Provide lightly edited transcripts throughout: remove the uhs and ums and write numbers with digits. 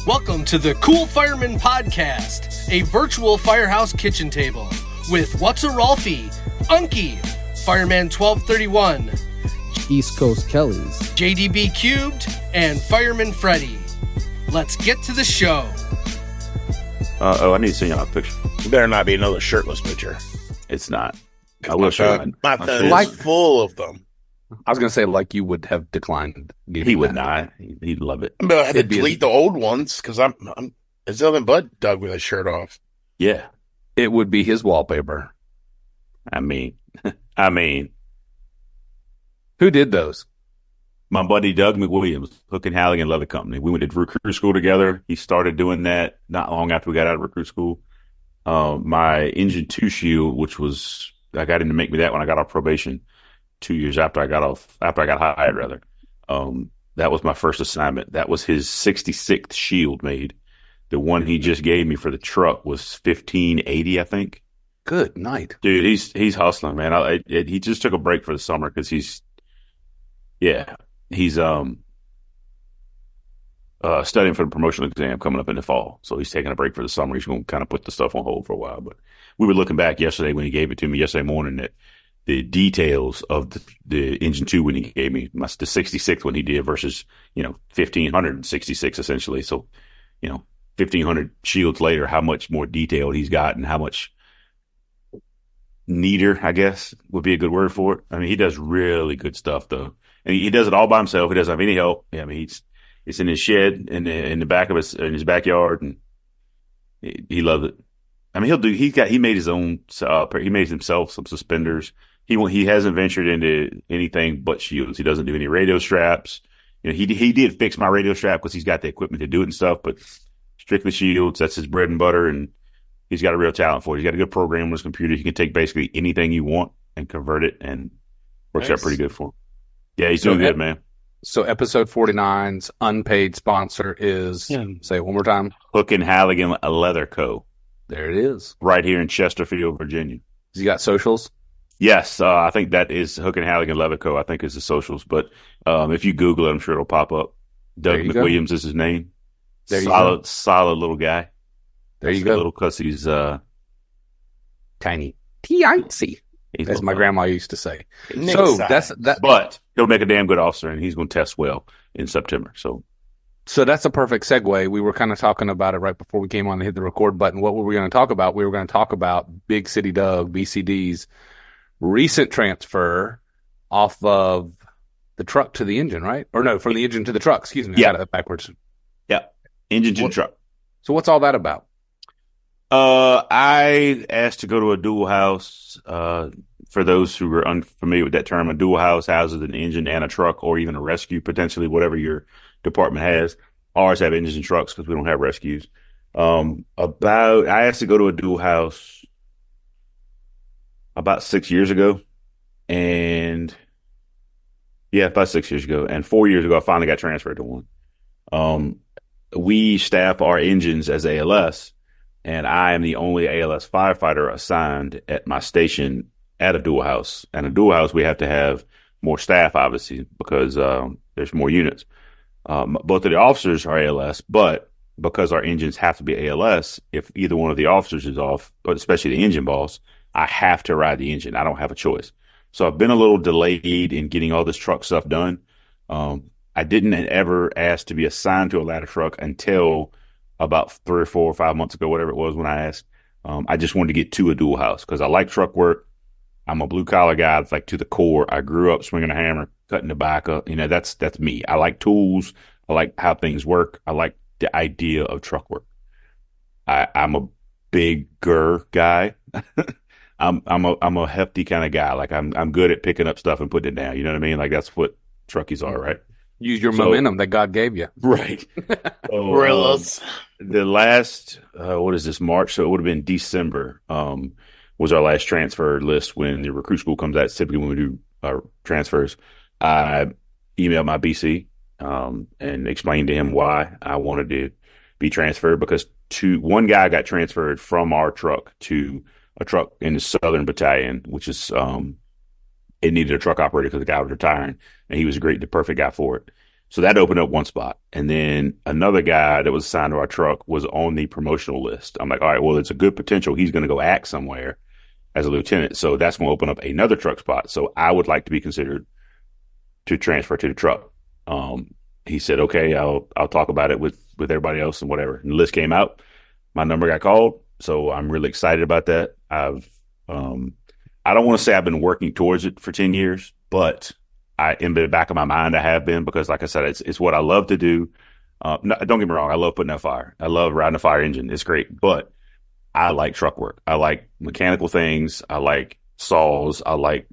Welcome to the Cool Fireman Podcast, a virtual firehouse kitchen table with What's a Rolfie, Unkie, Fireman 1231, East Coast Kellys, JDB Cubed, and Fireman Freddy. Let's get to the show. I need to see y'all a picture. It better not be another shirtless picture. It's not. I will show you. My phone is full of them. I was going to say, like, you would have declined. He would not. He'd love it. But I had to delete the old ones because I'm it's nothing but Doug with his shirt off. Yeah. It would be his wallpaper. I mean, who did those? my buddy Doug McWilliams, Hook and Halligan Leather Company. We went to recruit school together. He started doing that not long after we got out of recruit school. My Engine 2 shield, which was, I got him to make me that when I got off probation 2 years after I got hired rather. That was my first assignment. That was his 66th shield made. The one he just gave me for the truck was 1580, I think. Good night. Dude, he's hustling, man. He just took a break for the summer because he's studying for the promotional exam coming up in the fall. So he's taking a break for the summer. He's going to kind of put the stuff on hold for a while. But we were looking back yesterday when he gave it to me yesterday morning that the details of the Engine 2 when he gave me, the 66th one he did versus, 1,566 essentially. So, 1,500 shields later, how much more detailed he's got and how much neater, I guess, would be a good word for it. I mean, he does really good stuff though. And he does it all by himself. He doesn't have any help. Yeah, I mean, it's in his shed in the back of his backyard, and he loves it. I mean, he made his own. He made himself some suspenders. He hasn't ventured into anything but shields. He doesn't do any radio straps. He did fix my radio strap because he's got the equipment to do it and stuff. But strictly shields. That's his bread and butter, and he's got a real talent for it. He's got a good program on his computer. He can take basically anything you want and convert it, and works out pretty good for him. Yeah, he's doing good, man. So episode 49's unpaid sponsor is, say it one more time. Hook and Halligan Leather Co. There it is. Right here in Chesterfield, Virginia. Has he got socials? Yes, I think that is Hook and Halligan Leather Co. I think is the socials. But if you Google it, I'm sure it'll pop up. Doug McWilliams is his name. Solid little guy. There you go. Little cuss, he's tiny. T-I-C. As my grandma used to say. So that's that. But he'll make a damn good officer, and he's going to test well in September. So that's a perfect segue. We were kind of talking about it right before we came on and hit the record button. What were we going to talk about? We were going to talk about Big City Doug, BCD's recent transfer off of the truck to the engine, right? Or no, from the engine to the truck. Excuse me. Yeah. I got it backwards. Yeah. Engine to the truck. So what's all that about? I asked to go to a dual house. For those who are unfamiliar with that term, a dual house houses an engine and a truck, or even a rescue, potentially, whatever your department has. Ours have engines and trucks because we don't have rescues. I asked to go to a dual house about 6 years ago. And about 6 years ago. And 4 years ago, I finally got transferred to one. We staff our engines as ALS. And I am the only ALS firefighter assigned at my station at a dual house. And a dual house, we have to have more staff, obviously, because there's more units. Both of the officers are ALS, but because our engines have to be ALS, if either one of the officers is off, but especially the engine boss, I have to ride the engine. I don't have a choice. So I've been a little delayed in getting all this truck stuff done. I didn't ever ask to be assigned to a ladder truck until about 3 or 4 or 5 months ago, whatever it was when I asked. I just wanted to get to a dual house because I like truck work. I'm a blue collar guy. It's like to the core. I grew up swinging a hammer, cutting tobacco. That's me. I like tools. I like how things work. I like the idea of truck work. I'm a bigger guy. I'm a hefty kind of guy. Like I'm good at picking up stuff and putting it down. You know what I mean? Like that's what truckies are, right? Use your momentum that God gave you. Right. Gorillas. The last, what is this, March? So it would have been December, was our last transfer list when the recruit school comes out. It's typically when we do our transfers. I emailed my BC and explained to him why I wanted to be transferred because one guy got transferred from our truck to a truck in the Southern Battalion, which is it needed a truck operator because the guy was retiring, and he was the perfect guy for it. So that opened up one spot. And then another guy that was assigned to our truck was on the promotional list. I'm like, all right, well, it's a good potential. He's going to go act somewhere as a lieutenant. So that's going to open up another truck spot. So I would like to be considered to transfer to the truck. He said, okay, I'll talk about it with everybody else and whatever. And the list came out. My number got called. So I'm really excited about that. I don't want to say I've been working towards it for 10 years, but in the back of my mind, I have been, because like I said, it's what I love to do. No, don't get me wrong. I love putting out fire. I love riding a fire engine. It's great, but I like truck work. I like mechanical things. I like saws. I like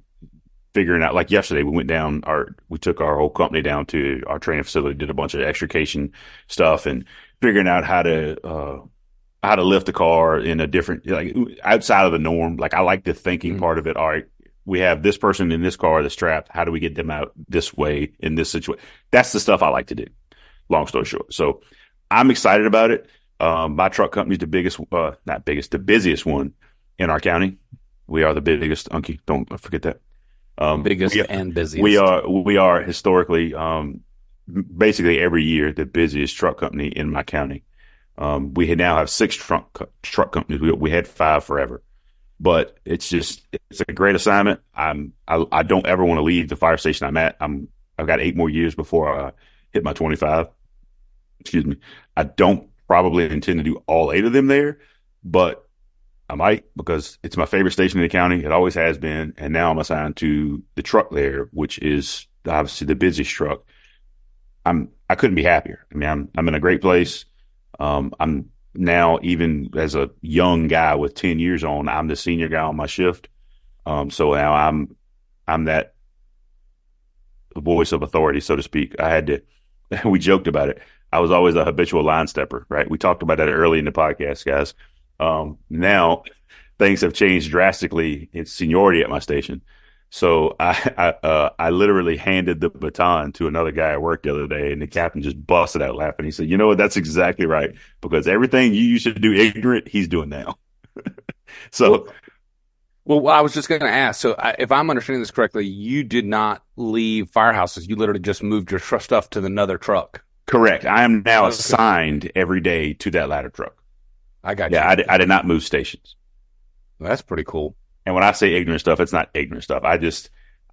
figuring out, like yesterday, we took our whole company down to our training facility, did a bunch of extrication stuff and figuring out how to lift a car in a different, like outside of the norm. Like I like the thinking part of it. All right, we have this person in this car that's trapped. How do we get them out this way in this situation? That's the stuff I like to do. Long story short. So I'm excited about it. My truck company is the busiest one in our county. We are the biggest, Unkie. Don't forget that. Biggest and busiest. We are historically, basically every year, the busiest truck company in my county. We now have 6 truck companies. We had 5 forever. But it's a great assignment. I don't ever want to leave the fire station I'm at. I've got 8 more years before I hit my 25. Excuse me. I don't probably intend to do all 8 of them there, but I might, because it's my favorite station in the county. It always has been. And now I'm assigned to the truck there, which is obviously the busiest truck. I couldn't be happier. I mean, I'm in a great place. I'm now, even as a young guy with 10 years on, I'm the senior guy on my shift. So now I'm that voice of authority, so to speak. We joked about it. I was always a habitual line stepper, right? We talked about that early in the podcast, guys. Now things have changed drastically in seniority at my station. So I literally handed the baton to another guy at work the other day, and the captain just busted out laughing. He said, "You know what? That's exactly right, because everything you used to do ignorant, he's doing now." So, well, I was just going to ask. So, if I'm understanding this correctly, you did not leave firehouses. You literally just moved your stuff to another truck. Correct. I am now assigned every day to that ladder truck. I got you. Yeah, I did not move stations. Well, that's pretty cool. And when I say ignorant stuff, it's not ignorant stuff. I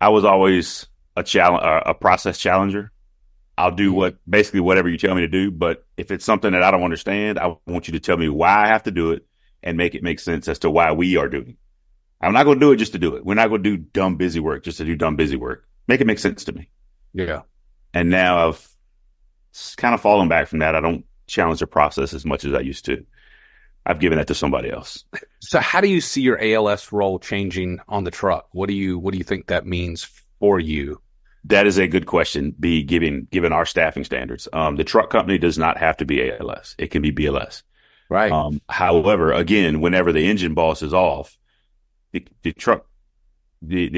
was always a process challenger. I'll do basically whatever you tell me to do. But if it's something that I don't understand, I want you to tell me why I have to do it and make it make sense as to why we are doing it. I'm not going to do it just to do it. We're not going to do dumb busy work just to do dumb busy work. Make it make sense to me. Yeah. And now I've kind of fallen back from that. I don't challenge the process as much as I used to. I've given that to somebody else. So how do you see your ALS role changing on the truck? What do you think that means for you? That is a good question. Given our staffing standards, the truck company does not have to be ALS. It can be BLS. Right. However, again, whenever the engine boss is off, the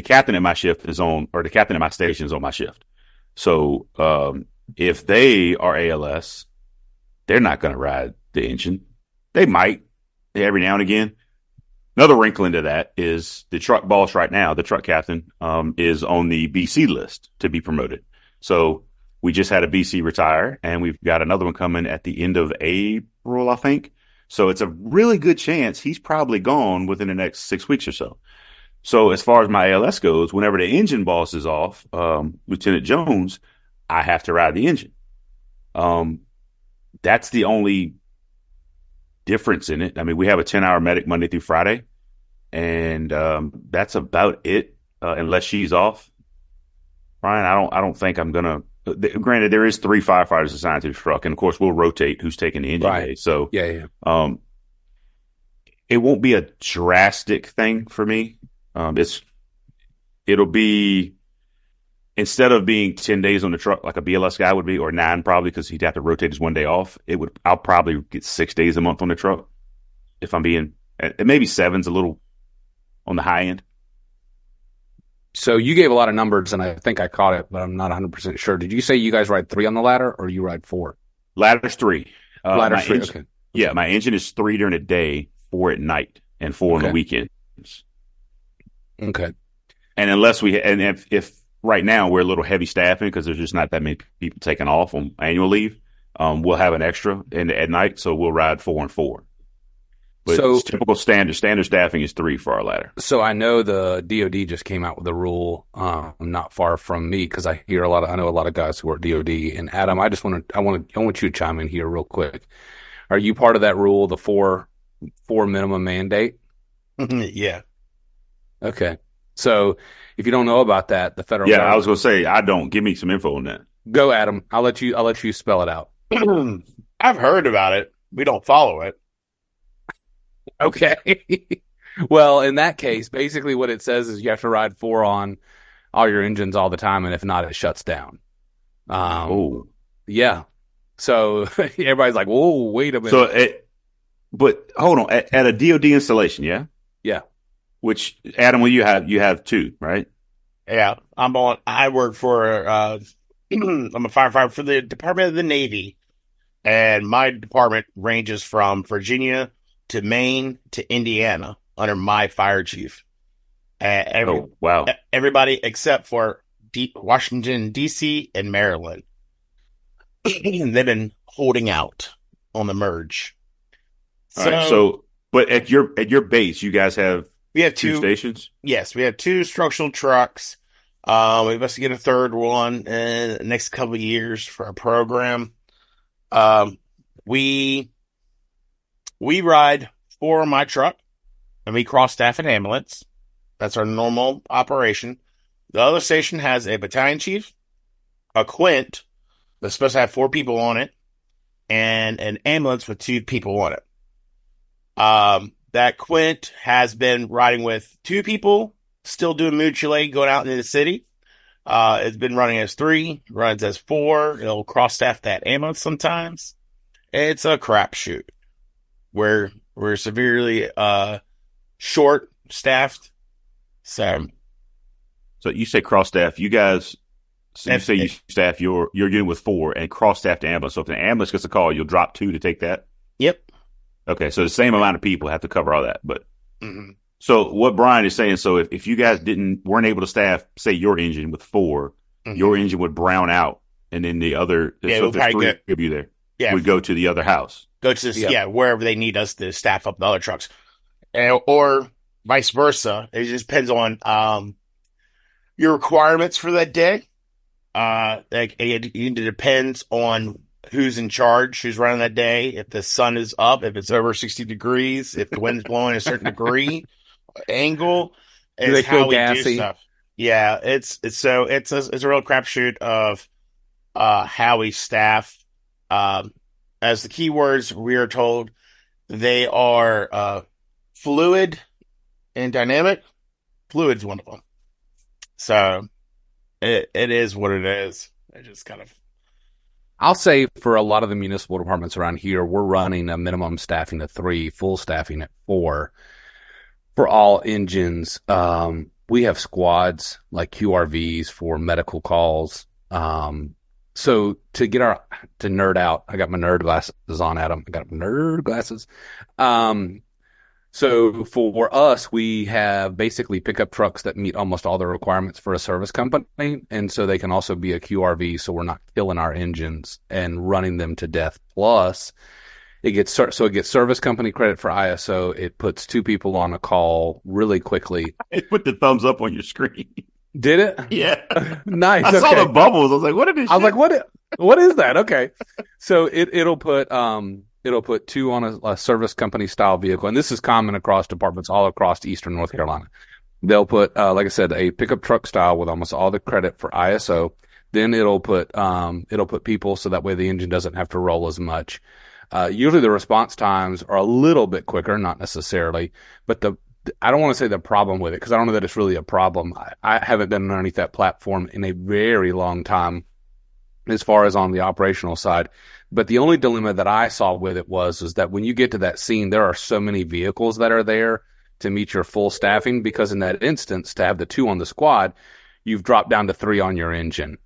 captain at my shift is on, or the captain at my station is on my shift. So, if they are ALS, they're not going to ride the engine. They might every now and again. Another wrinkle into that is the truck boss right now, the truck captain, is on the BC list to be promoted. So we just had a BC retire, and we've got another one coming at the end of April, I think. So it's a really good chance he's probably gone within the next 6 weeks or so. So as far as my ALS goes, whenever the engine boss is off, Lieutenant Jones, I have to ride the engine. That's the only difference in it. I mean, we have a 10-hour medic Monday through Friday, and that's about it, unless she's off. Brian, I don't think I'm gonna. Granted, there is 3 firefighters assigned to the truck, and of course, we'll rotate who's taking the engine day. So yeah. It won't be a drastic thing for me. It'll be, instead of being 10 days on the truck like a BLS guy would be, or 9 probably, because he'd have to rotate his one day off. I'll probably get 6 days a month on the truck, if I'm being, maybe 7's a little on the high end. So you gave a lot of numbers, and I think I caught it, but I'm not 100% sure. Did you say you guys ride 3 on the ladder, or you ride 4? Ladder's 3. Ladder's 3, okay. Yeah, my engine is 3 during the day, 4 at night, and 4 on the weekends. Okay. And unless if right now we're a little heavy staffing because there's just not that many people taking off on annual leave. We'll have an extra at night, so we'll ride 4 and 4. But So- typical standard staffing is 3 for our ladder. So I know the DoD just came out with a rule, not far from me, because I know a lot of guys who are DoD. And Adam, I want you to chime in here real quick. Are you part of that rule, the four minimum mandate? Yeah. Okay. So if you don't know about that, the federal Yeah, government, I was going to say, I don't. Give me some info on that. go, Adam. I'll let you spell it out. I've heard about it. We don't follow it. Okay. Well, in that case, basically what it says is you have to ride 4 on all your engines all the time, and if not, it shuts down. Oh. Yeah. So everybody's like, whoa, wait a minute. But hold on. At a DoD installation, yeah? Yeah. Which, Adam, well, you have 2, right? Yeah. I work for, I'm a firefighter for the Department of the Navy. And my department ranges from Virginia to Maine to Indiana under my fire chief. Oh, wow. Everybody except for Washington, D.C. and Maryland. They've been holding out on the merge. All right, but at your base, you guys have we have 2 stations? Yes, we have 2 structural trucks. We must get a third one in the next couple of years for our program. We ride 4 on my truck, and we cross staff an ambulance. That's our normal operation. The other station has a battalion chief, a quint that's supposed to have 4 people on it, and an ambulance with 2 people on it. That quint has been riding with 2 people, still doing mutual aid, going out into the city. It's been running as 3, runs as 4. It'll cross staff that ambulance sometimes. It's a crapshoot. We're severely short staffed. So you say cross staff. You guys, you say you staff your unit with 4 and cross staff the ambulance. So if the ambulance gets a call, you'll drop 2 to take that. Yep. Okay, so the same amount of people have to cover all that. But So what Brian is saying, so if you guys weren't able to staff, say, your engine with 4, your engine would brown out, and then the other, so if there's 3 of you there, would go to the other house. Go to wherever they need us to staff up the other trucks, or vice versa. It just depends on your requirements for that day. It depends on who's in charge, who's running that day. If the sun is up, if it's over 60 degrees, if the wind's blowing a certain degree, angle, is how we do stuff. Yeah, it's a real crapshoot of how we staff. As the key words we are told, they are fluid and dynamic. Fluid's one of them. So it is what it is. It just kind of. I'll say for a lot of the municipal departments around here, we're running a minimum staffing of 3, full staffing at 4 for all engines. We have squads like QRVs for medical calls. So to nerd out, I got my nerd glasses on, Adam. I got my nerd glasses. So for us, we have basically pickup trucks that meet almost all the requirements for a service company. And so they can also be a QRV. So we're not killing our engines and running them to death. Plus it gets service company credit for ISO. It puts 2 people on a call really quickly. It put the thumbs up on your screen. Did it? Yeah. Nice. I saw the bubbles. I was like, what is this? I was like, what is that? Okay. So it'll put 2 on a service company style vehicle. And this is common across departments all across Eastern North Carolina. They'll put, like I said, a pickup truck style with almost all the credit for ISO. Then it'll put people so that way the engine doesn't have to roll as much. Usually the response times are a little bit quicker, not necessarily, but I don't want to say the problem with it because I don't know that it's really a problem. I haven't been underneath that platform in a very long time as far as on the operational side. But the only dilemma that I saw with it was that when you get to that scene, there are so many vehicles that are there to meet your full staffing because in that instance, to have the 2 on the squad, you've dropped down to 3 on your engine.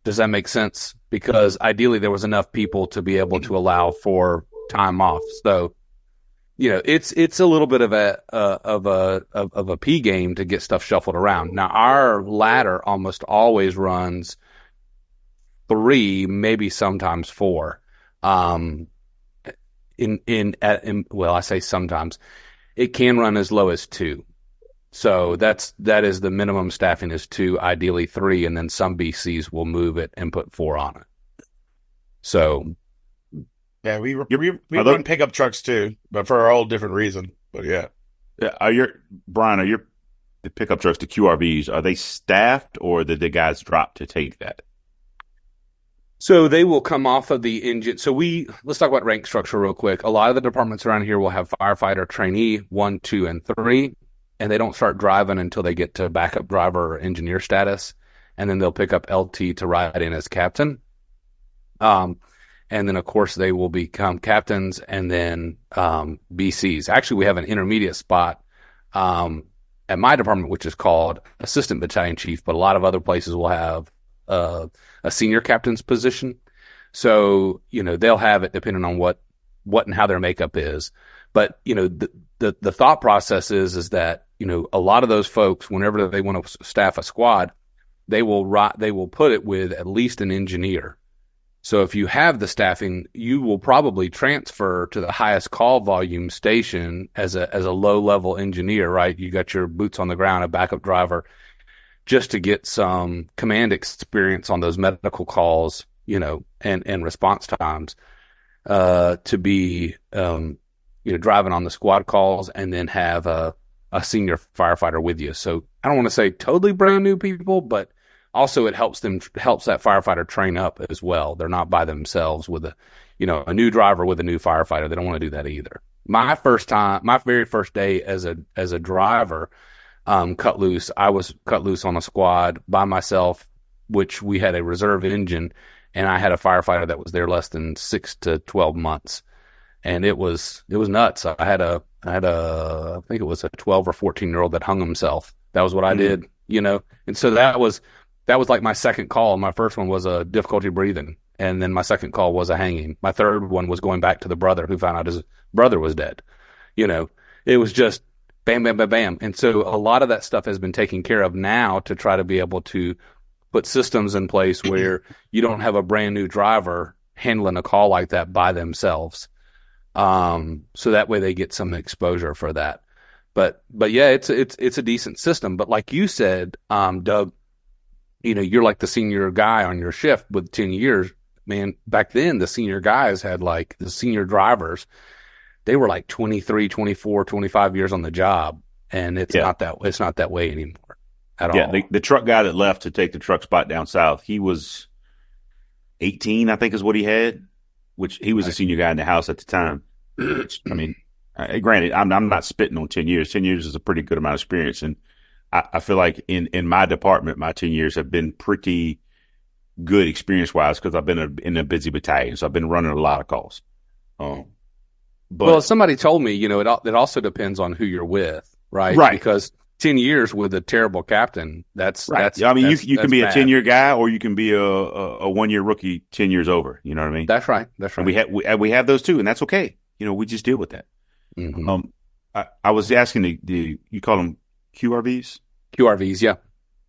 Does that make sense? Because ideally there was enough people to be able to allow for time off. So it's a little bit of a P game to get stuff shuffled around. Now our ladder almost always runs 3, maybe sometimes 4. Well, I say sometimes it can run as low as 2. So that is the minimum staffing is 2, ideally 3, and then some BCs will move it and put 4 on it. So yeah, we run pickup trucks too, but for a whole different reason. But yeah. Brian, are your the pickup trucks, the QRVs, are they staffed or did the guys drop to take that? So they will come off of the engine. So let's talk about rank structure real quick. A lot of the departments around here will have firefighter trainee 1, 2, and 3, and they don't start driving until they get to backup driver or engineer status, and then they'll pick up LT to ride in as captain. And then, of course, they will become captains and then BCs. Actually, we have an intermediate spot at my department, which is called assistant battalion chief, but a lot of other places will have a senior captain's position. So, they'll have it depending on what and how their makeup is. But, the thought process is that, a lot of those folks, whenever they want to staff a squad, they will put it with at least an engineer. So if you have the staffing, you will probably transfer to the highest call volume station as a low level engineer, right? You got your boots on the ground, a backup driver, just to get some command experience on those medical calls, and response times, to be, driving on the squad calls and then have a senior firefighter with you. So I don't want to say totally brand new people, but also it helps that firefighter train up as well. They're not by themselves with a new driver with a new firefighter. They don't want to do that either. My very first day as a driver, cut loose. I was cut loose on a squad by myself, which we had a reserve engine, and I had a firefighter that was there less than 6 to 12 months. And it was nuts. I had I think it was a 12 or 14-year-old that hung himself. That was what I did, and so that was like my second call. My first one was a difficulty breathing, and then my second call was a hanging. My third one was going back to the brother who found out his brother was dead. It was just bam, bam, bam, bam. And so a lot of that stuff has been taken care of now to try to be able to put systems in place where you don't have a brand new driver handling a call like that by themselves. So that way they get some exposure for that. But yeah, it's a decent system. But like you said, Doug, you're like the senior guy on your shift with 10 years, man. Back then, the senior guys had like the senior drivers. They were like 23, 24, 25 years on the job. And it's not that way anymore at all. Yeah. The truck guy that left to take the truck spot down south, he was 18, I think is what he had, which he was a senior guy in the house at the time. I mean, granted, I'm not spitting on 10 years. 10 years is a pretty good amount of experience. And I feel like in my department, my 10 years have been pretty good experience-wise because I've been in a busy battalion. So I've been running a lot of calls. Well, somebody told me, it also depends on who you're with, right? Right. Because 10 years with a terrible captain, that's right. You can be a 10-year guy or you can be a 1-year rookie 10 years over. You know what I mean? That's right. And we have those too, and that's okay. We just deal with that. Mm-hmm. I was asking you call them QRVs? QRVs, yeah.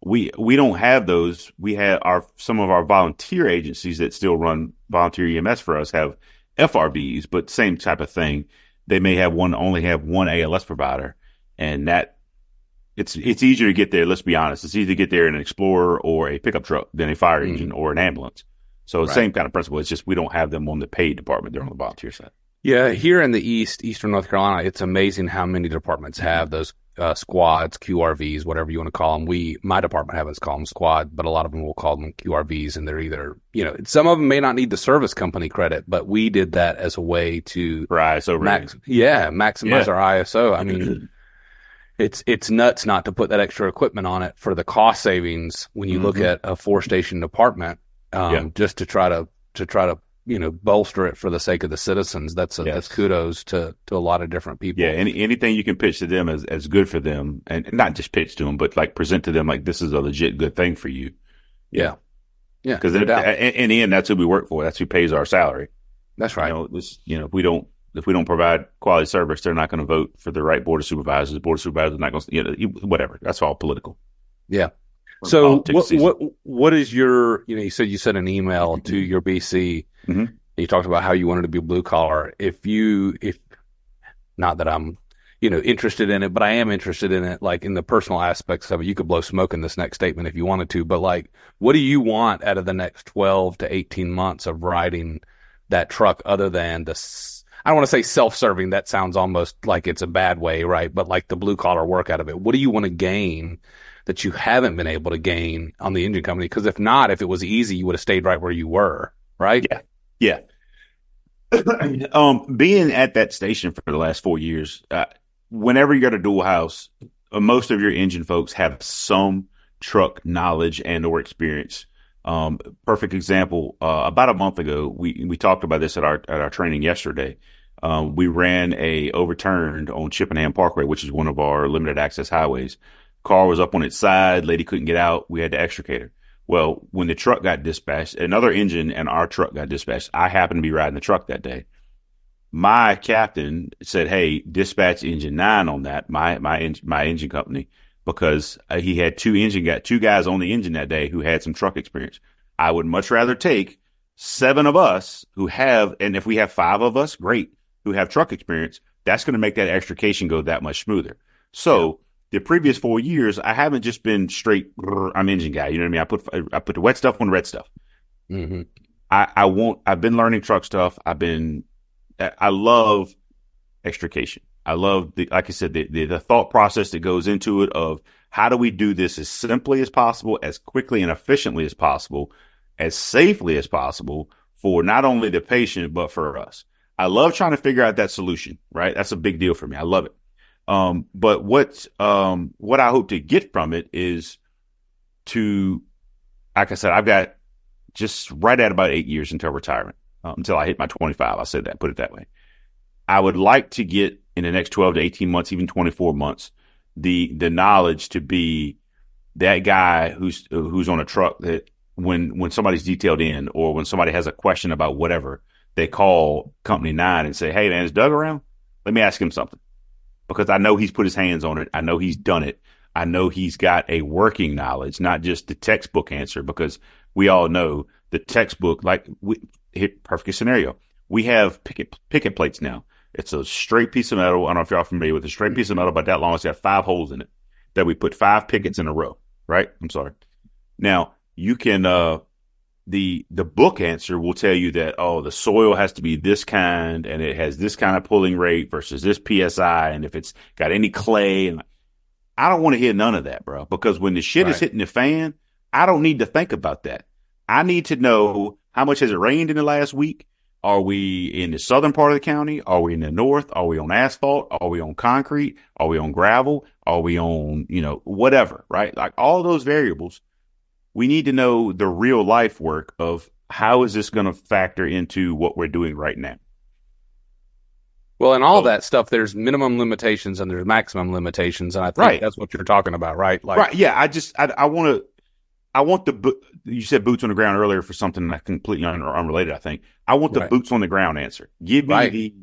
We don't have those. We have some of our volunteer agencies that still run volunteer EMS for us have FRVs, but same type of thing. They may only have one ALS provider, and that it's easier to get there. Let's be honest. It's easier to get there in an Explorer or a pickup truck than a fire engine or an ambulance. So same kind of principle. It's just we don't have them on the paid department. They're on the volunteer side. Yeah, here in the Eastern North Carolina, it's amazing how many departments have those squads, QRVs, whatever you want to call them. My department happens to call them squad, but a lot of them will call them QRVs, and they're either, some of them may not need the service company credit, but we did that as a way to maximize our ISO. I mean, it's nuts not to put that extra equipment on it for the cost savings when you look at a 4-station department, just to try to bolster it for the sake of the citizens. That's kudos to a lot of different people. Yeah. Anything you can pitch to them as good for them, and not just pitch to them, but like present to them, like this is a legit good thing for you. Yeah. Because in the end, that's who we work for. That's who pays our salary. That's right. If we don't if we don't provide quality service, they're not going to vote for the right board of supervisors. The board of supervisors are not going to, whatever. That's all political. Yeah. So Politics what is your, you said you sent an email to your BC. Mm-hmm. You talked about how you wanted to be blue collar. If not that I'm, interested in it, but I am interested in it, like in the personal aspects of it. You could blow smoke in this next statement if you wanted to, but like, what do you want out of the next 12 to 18 months of riding that truck other than I don't want to say self-serving. That sounds almost like it's a bad way, right? But like the blue collar work out of it. What do you want to gain that you haven't been able to gain on the engine company? Because if it was easy, you would have stayed right where you were, right? Yeah. Being at that station for the last 4 years, whenever you're at a dual house, most of your engine folks have some truck knowledge and or experience. Perfect example. About a month ago, we talked about this at our training yesterday. We ran a overturned on Chippenham Parkway, which is one of our limited access highways. Car was up on its side. Lady couldn't get out. We had to extricate her. Well, when the truck got dispatched, another engine and our truck got dispatched. I happened to be riding the truck that day. My captain said, "Hey, dispatch engine 9 on that, my engine company," because he had two guys on the engine that day who had some truck experience. I would much rather take 7 of us who have, and if we have 5 of us, great, who have truck experience. That's going to make that extrication go that much smoother. So the previous 4 years, I haven't just been straight, I'm engine guy. You know what I mean? I put the wet stuff on the red stuff. Mm-hmm. I've been learning truck stuff. I love extrication. I love like I said, the thought process that goes into it of how do we do this as simply as possible, as quickly and efficiently as possible, as safely as possible for not only the patient, but for us. I love trying to figure out that solution, right? That's a big deal for me. I love it. But what I hope to get from it is to, like I said, I've got just right at about 8 years until retirement, until I hit my 25. I said that, put it that way. I would like to get in the next 12 to 18 months, even 24 months, the knowledge to be that guy who's on a truck that when somebody's detailed in or when somebody has a question about whatever, they call company 9 and say, "Hey man, is Doug around? Let me ask him something." Because I know he's put his hands on it. I know he's done it. I know he's got a working knowledge, not just the textbook answer, because we all know the textbook, perfect scenario. We have picket plates now. It's a straight piece of metal. I don't know if y'all are familiar with a straight piece of metal, but that long. It's got 5 holes in it that we put 5 pickets in a row, right? I'm sorry. Now you can, the book answer will tell you that, the soil has to be this kind and it has this kind of pulling rate versus this PSI. And if it's got any clay, and I don't want to hear none of that, bro, because when the shit is hitting the fan, I don't need to think about that. I need to know how much has it rained in the last week? Are we in the southern part of the county? Are we in the north? Are we on asphalt? Are we on concrete? Are we on gravel? Are we on, whatever, right? Like all those variables. We need to know the real life work of how is this going to factor into what we're doing right now. Well, and all that stuff, there's minimum limitations and there's maximum limitations. And I think that's what you're talking about, right? Right. Yeah. I want you said boots on the ground earlier for something that completely unrelated, I think. I want the boots on the ground answer. Give me the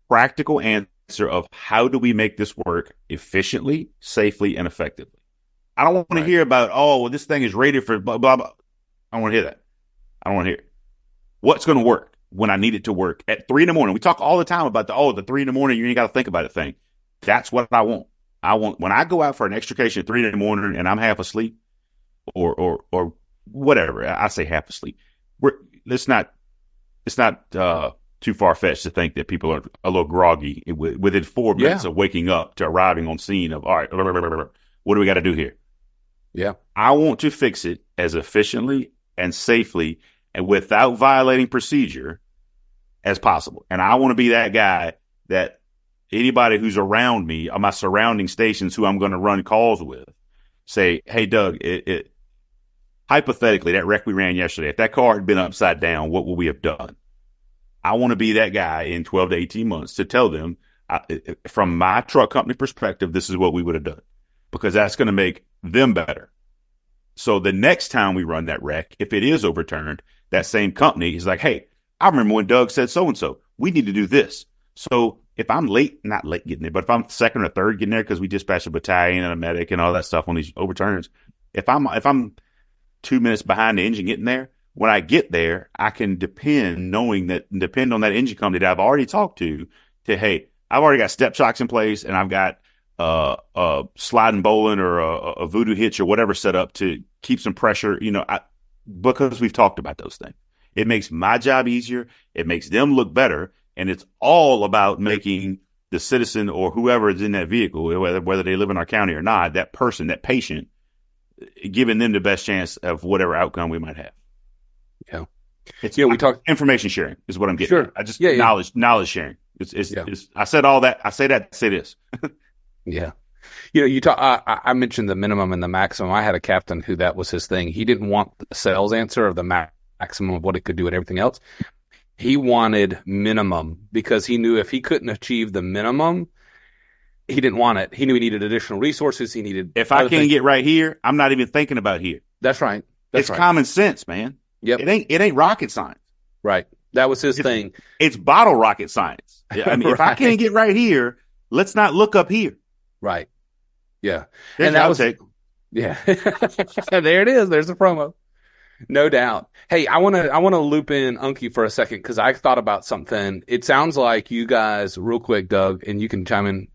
practical answer of how do we make this work efficiently, safely, and effectively. I don't want to hear about, this thing is rated for blah, blah, blah. I don't want to hear that. I don't want to hear it. What's going to work when I need it to work at 3 a.m? We talk all the time about the 3 a.m, you ain't got to think about it thing. That's what I want. When I go out for an extrication at 3 a.m. and I'm half asleep or whatever, I say half asleep. It's not too far fetched to think that people are a little groggy within 4 minutes of waking up to arriving on scene of, all right, what do we got to do here? Yeah. I want to fix it as efficiently and safely and without violating procedure as possible. And I want to be that guy that anybody who's around me on my surrounding stations who I'm going to run calls with say, "Hey, Doug, hypothetically, that wreck we ran yesterday, if that car had been upside down, what would we have done?" I want to be that guy in 12 to 18 months to tell them, from my truck company perspective, this is what we would have done, because that's going to make them better. So the next time we run that wreck, if it is overturned, that same company is like, "Hey, I remember when Doug said so-and-so, we need to do this." So if I'm not late getting there, but if I'm second or third getting there because we dispatch a battalion and a medic and all that stuff on these overturns, if I'm 2 minutes behind the engine getting there, when I get there, I can depend on that engine company that I've already talked to, hey, I've already got step shocks in place and I've got a sliding bowling or a voodoo hitch or whatever set up to keep some pressure, because we've talked about those things. It makes my job easier. It makes them look better. And it's all about making the citizen or whoever is in that vehicle, whether they live in our county or not, that person, that patient, giving them the best chance of whatever outcome we might have. Yeah. We talk information sharing is what I'm getting. Sure. At. I just knowledge sharing. It's I said all that. I say that to say this. Yeah. You talk. I mentioned the minimum and the maximum. I had a captain who that was his thing. He didn't want the sales answer of the maximum of what it could do and everything else. He wanted minimum because he knew if he couldn't achieve the minimum, he didn't want it. He knew he needed additional resources. He needed. If I can't get right here, I'm not even thinking about here. That's right. It's common sense, man. Yep. It ain't rocket science. Right. That was his thing. It's bottle rocket science. I mean, if I can't get right here, let's not look up here. Right. Yeah. And that was it. Yeah. There it is. There's the promo. No doubt. Hey, I want to loop in Unkie for a second because I thought about something. It sounds like you guys, real quick, Doug, and you can chime in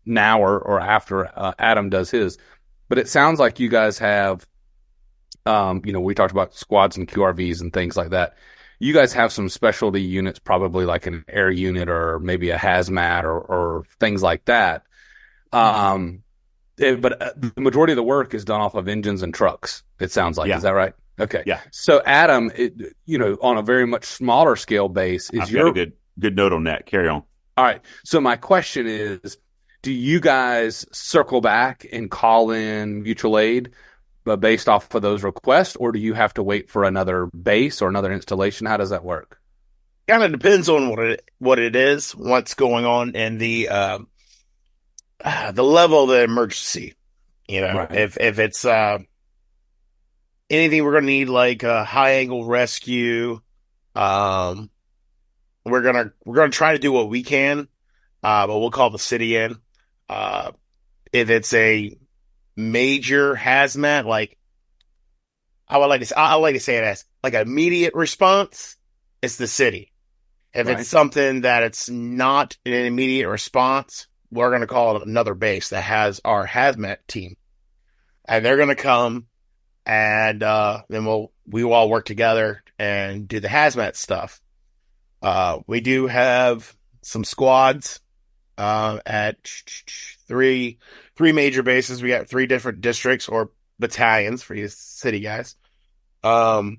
now or after Adam does his, but it sounds like you guys have, we talked about squads and QRVs and things like that. You guys have some specialty units, probably like an air unit or maybe a hazmat or things like that. But the majority of the work is done off of engines and trucks. It sounds like, Is that right? Okay. Yeah. So Adam, on a very much smaller scale base, I've got a good note on that. Carry on. All right. So my question is, do you guys circle back and call in mutual aid based off of those requests, or do you have to wait for another base or another installation? How does that work? Kind of depends on what it is, what's going on, and the level of the emergency. Right. If it's anything we're going to need, like a high angle rescue, we're gonna try to do what we can, but we'll call the city in. If it's a major hazmat, like I like to say it as like immediate response, it's the city. If it's something that it's not an immediate response, we're going to call it another base that has our hazmat team, and they're going to come, and then we will all work together and do the hazmat stuff. We do have some squads at three major bases. We got 3 different districts or battalions for you city guys. So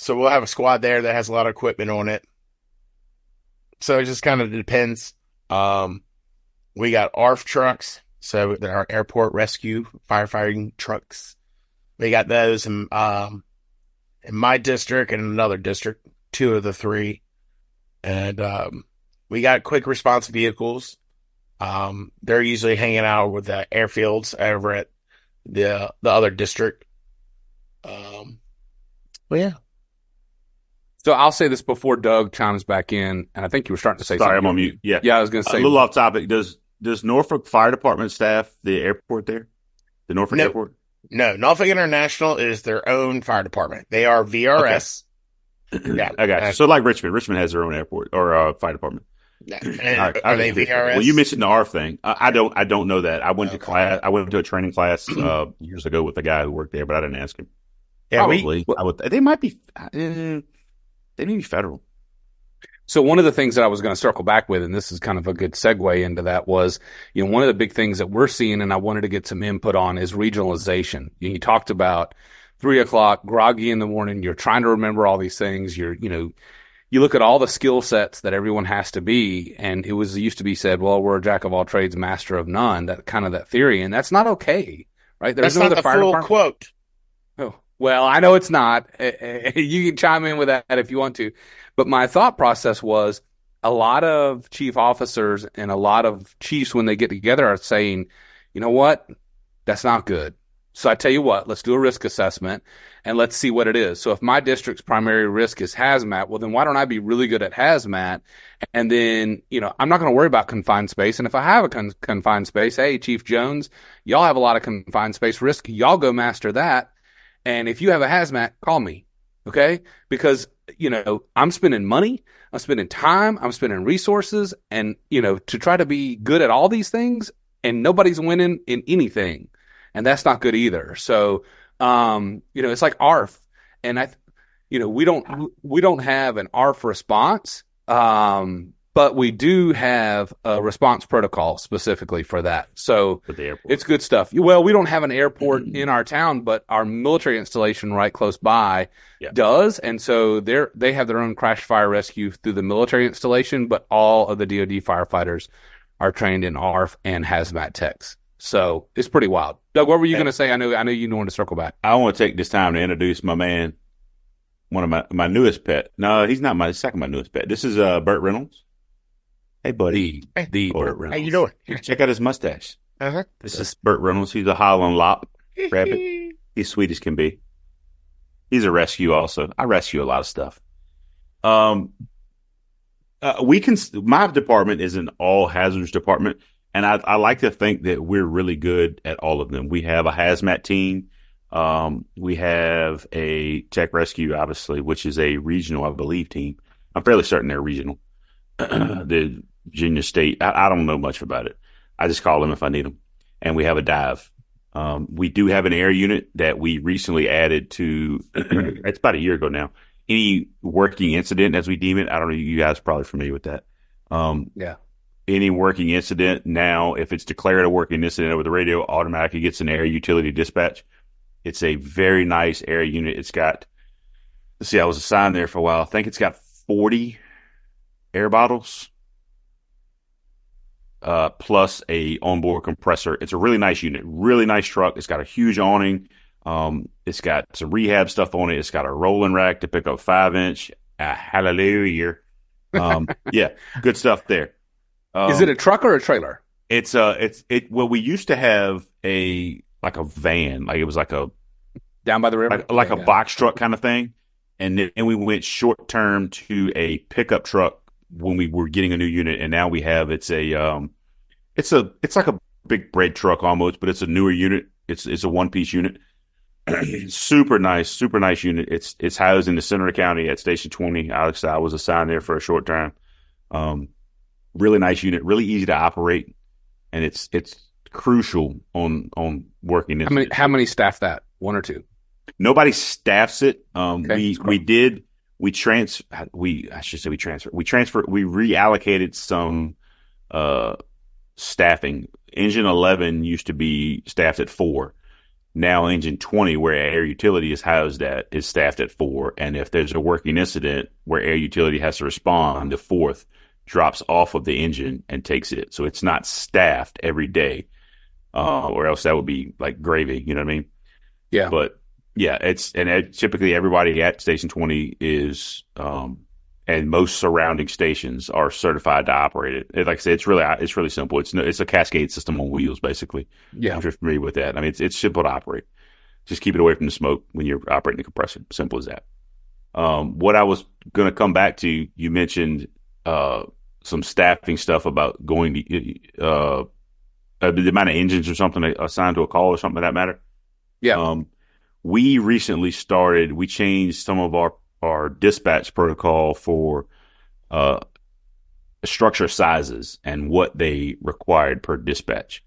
we'll have a squad there that has a lot of equipment on it. So it just kind of depends. We got ARF trucks, so they're our airport rescue firefighting trucks. We got those in my district and another district, 2 of the 3. And we got quick response vehicles. They're usually hanging out with the airfields over at the other district. Well, yeah. So I'll say this before Doug chimes back in, and I think you were starting to say something. Sorry, I'm on mute. Yeah. Yeah, I was going to say. A little off topic. Does Norfolk Fire Department staff the airport there? The Norfolk Airport? No, Norfolk International is their own fire department. They are VRS. Okay. Yeah. I got you. So like Richmond. Richmond has their own airport or fire department. Yeah. Are they VRS? Well, you mentioned the ARF thing. I don't know that. I went to class. I went to a training class years ago with a guy who worked there, but I didn't ask him. Yeah, probably. They might be. They may be federal. So one of the things that I was going to circle back with, and this is kind of a good segue into that, was, one of the big things that we're seeing, and I wanted to get some input on, is regionalization. You talked about 3:00, groggy in the morning. You're trying to remember all these things. You look at all the skill sets that everyone has to be, and it used to be said, well, we're a jack of all trades, master of none. That kind of that theory, and that's not okay, right? That's not the full quote. Oh, well, I know it's not. You can chime in with that if you want to. But my thought process was a lot of chief officers and a lot of chiefs, when they get together, are saying, you know what? That's not good. So I tell you what, let's do a risk assessment and let's see what it is. So if my district's primary risk is hazmat, well, then why don't I be really good at hazmat? And then, I'm not going to worry about confined space. And if I have a confined space, hey, Chief Jones, y'all have a lot of confined space risk. Y'all go master that. And if you have a hazmat, call me. Okay? Because, I'm spending money, I'm spending time, I'm spending resources, and, to try to be good at all these things, and nobody's winning in anything. And that's not good either. So, it's like ARF, and we don't have an ARF response, but we do have a response protocol specifically for that. So it's good stuff. Well, we don't have an airport in our town, but our military installation right close by does, and so they have their own crash fire rescue through the military installation. But all of the DoD firefighters are trained in ARF and hazmat techs. So it's pretty wild. Doug, what were you going to say? I know you wanted to circle back. I want to take this time to introduce my man, one of my newest pet. No, he's not second my newest pet. This is Burt Reynolds. Hey, buddy. The Burt Reynolds. How you doing? Check out his mustache. Uh-huh. This is Burt Reynolds. He's a Highland Lop rabbit. He's sweet as can be. He's a rescue also. I rescue a lot of stuff. My department is an all hazards department. And I like to think that we're really good at all of them. We have a hazmat team. We have a tech rescue, obviously, which is a regional, I believe, team. I'm fairly certain they're regional. The Virginia State, I don't know much about it. I just call them if I need them. And we have a dive. We do have an air unit that we recently added to, it's about a year ago now. Any working incident, as we deem it, I don't know, you guys are probably familiar with that. Yeah. Any working incident now, if it's declared a working incident over the radio, automatically gets an air utility dispatch. It's a very nice air unit. It's got, let's see, I was assigned there for a while. I think it's got 40 air bottles, plus a onboard compressor. It's a really nice unit, really nice truck. It's got a huge awning. It's got some rehab stuff on it. It's got a rolling rack to pick up 5-inch. Hallelujah. Yeah, good stuff there. Is it a truck or a trailer? Well, we used to have a van, like it was like a down by the river, like a box truck kind of thing. And then we went short term to a pickup truck when we were getting a new unit. And now we have, it's like a big bread truck almost, but it's a newer unit. It's a one-piece unit. Super nice unit. It's housed in the center of the county at Station 20. I was assigned there for a short time. Really nice unit, really easy to operate, and it's crucial on working. How many staff that? One or two? Nobody staffs it. Okay, We reallocated some staffing. Engine 11 used to be staffed at 4. Now engine 20, where air utility is housed at, is staffed at 4. And if there's a working incident where air utility has to respond, the 4th drops off of the engine and takes it. So it's not staffed every day, or else that would be like gravy. You know what I mean? Yeah. But yeah, typically everybody at Station 20 is, and most surrounding stations are certified to operate it. Like I said, it's really simple. It's a cascade system on wheels, basically. Yeah. If you're familiar with that. I mean, it's simple to operate. Just keep it away from the smoke when you're operating the compressor. Simple as that. What I was going to come back to, you mentioned, some staffing stuff about going to, the amount of engines or something assigned to a call or something of that matter. Yeah. We recently we changed some of our dispatch protocol for structure sizes and what they required per dispatch.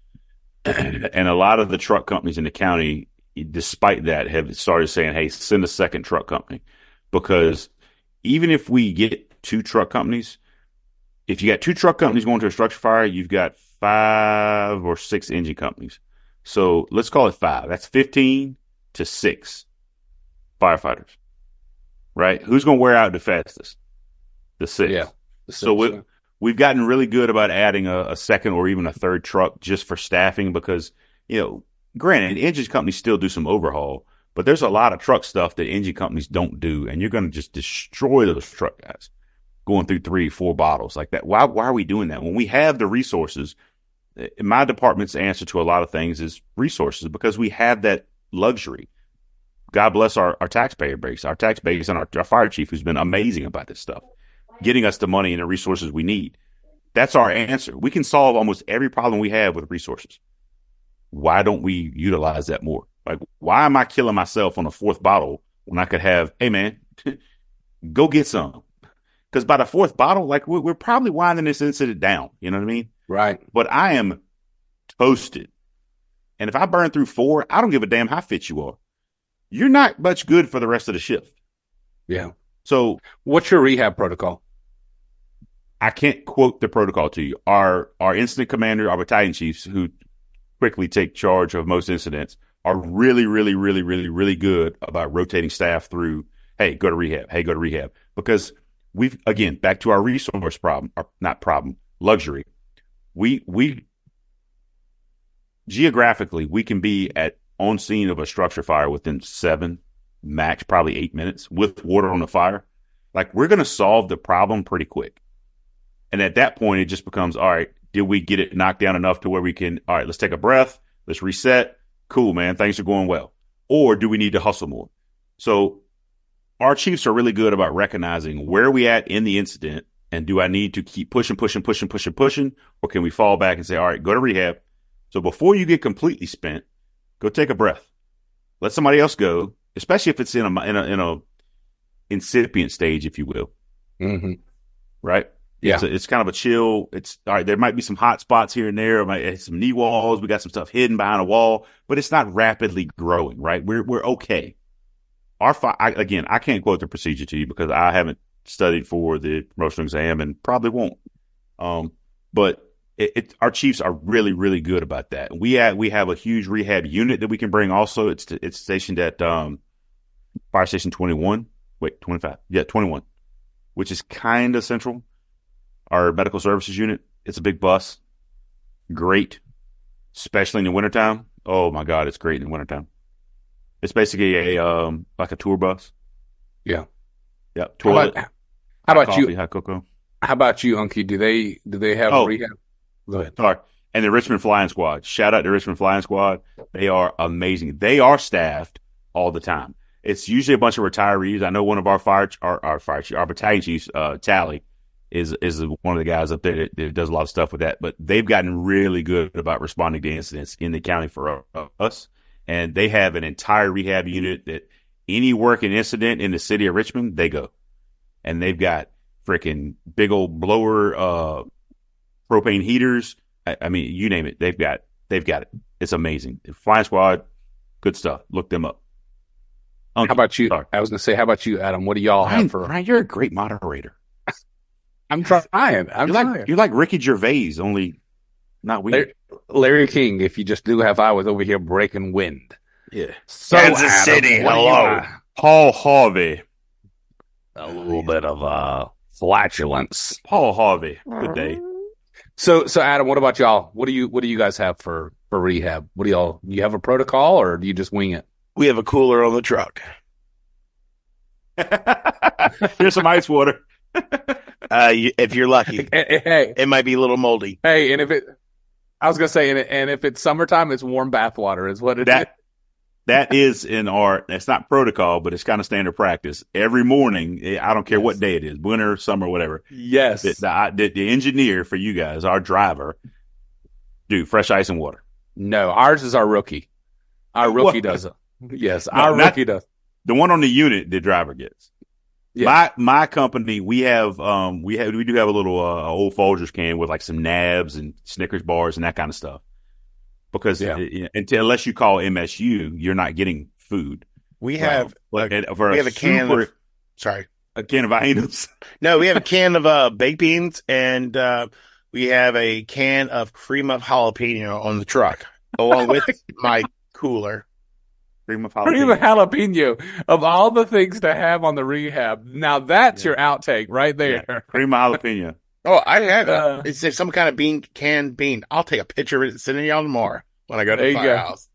And a lot of the truck companies in the county, despite that, have started saying, hey, send a second truck company. Because even if we get 2 truck companies, if you got 2 truck companies going to a structure fire, you've got 5 or 6 engine companies. So let's call it 5. That's 15 to 6 firefighters, right? Who's going to wear out the fastest? The 6. Yeah. So we've gotten really good about adding a second or even a third truck just for staffing because, granted, engine companies still do some overhaul, but there's a lot of truck stuff that engine companies don't do, and you're going to just destroy those truck guys going through 3-4 bottles like that. Why are we doing that? When we have the resources, my department's answer to a lot of things is resources, because we have that luxury. God bless our taxpayer base, our tax base, and our fire chief, who's been amazing about this stuff, getting us the money and the resources we need. That's our answer. We can solve almost every problem we have with resources. Why don't we utilize that more? Like, why am I killing myself on a fourth bottle when I could have, hey man, go get some? Because by the fourth bottle, like we're probably winding this incident down. You know what I mean? Right. But I am toasted. And if I burn through 4, I don't give a damn how fit you are. You're not much good for the rest of the shift. Yeah. So what's your rehab protocol? I can't quote the protocol to you. Our incident commander, our battalion chiefs, who quickly take charge of most incidents, are really, really, really, really, really good about rotating staff through, hey, go to rehab. Hey, go to rehab. Because we've, again, back to our resource problem, or not problem, luxury. We geographically, we can be on scene of a structure fire within 7, max probably 8 minutes with water on the fire. Like, we're going to solve the problem pretty quick. And at that point, it just becomes, all right, did we get it knocked down enough to where we can, all right, let's take a breath. Let's reset. Cool, man. Things are going well. Or do we need to hustle more? So our chiefs are really good about recognizing where are we at in the incident, and do I need to keep pushing, or can we fall back and say, all right, go to rehab. So before you get completely spent, go take a breath. Let somebody else go, especially if it's in a incipient stage, if you will. Mm-hmm. Right? Yeah. It's kind of a chill. It's all right. There might be some hot spots here and there. Some knee walls. We got some stuff hidden behind a wall, but it's not rapidly growing, right? We're okay. Again, I can't quote the procedure to you because I haven't studied for the promotional exam and probably won't. But our chiefs are really, really good about that. We have a huge rehab unit that we can bring. Also, it's stationed at Fire Station 21. Wait, 25. Yeah, 21, which is kind of central. Our medical services unit. It's a big bus. Great, especially in the wintertime. Oh my God, it's great in the wintertime. It's basically like a tour bus. Yeah. Yep. Toilet. How about coffee, you? Hot cocoa. How about you, Unkie? Do they have rehab? Go ahead. Sorry. And the Richmond Flying Squad. Shout out to Richmond Flying Squad. They are amazing. They are staffed all the time. It's usually a bunch of retirees. I know one of our battalion chiefs, Tally, is one of the guys up there that does a lot of stuff with that. But they've gotten really good about responding to incidents in the county for us. And they have an entire rehab unit that any working incident in the city of Richmond, they go. And they've got freaking big old blower, propane heaters. I mean, you name it. They've got it. It's amazing. Flying Squad, good stuff. Look them up. How about you? Sorry. I was going to say, how about you, Adam? What do y'all have for? Ryan, you're a great moderator. I'm trying. You're like Ricky Gervais, only not weird. Larry King, if you just knew how I was over here breaking wind. Yeah. So, Kansas City, hello. Paul Harvey. A little bit of flatulence. Paul Harvey. Good day. So Adam, what about y'all? What do you guys have for rehab? What do you have a protocol, or do you just wing it? We have a cooler on the truck. Here's some ice water. If you're lucky. Hey, it might be a little moldy. Hey, and if it's summertime, it's warm bath water is what it is. That is it's not protocol, but it's kind of standard practice. Every morning, I don't care what day it is, winter, summer, whatever. Yes. The engineer for you guys, our driver, do fresh ice and water. No, ours is our rookie. Our rookie does it. Yes, our rookie does. The one on the unit, the driver gets. Yeah. My company, we do have a little old Folgers can with like some nabs and Snickers bars and that kind of stuff. Because unless you call MSU, you're not getting food. We have a can of Viennas. No, we have a can of baked beans, and we have a can of cream of jalapeno on the truck, along with my cooler. Cream of jalapeno. Of all the things to have on the rehab, now that's your outtake right there. Yeah. Cream of jalapeno. Oh, I have it's some kind of canned bean. I'll take a picture of it sitting y'all tomorrow when I go to the firehouse.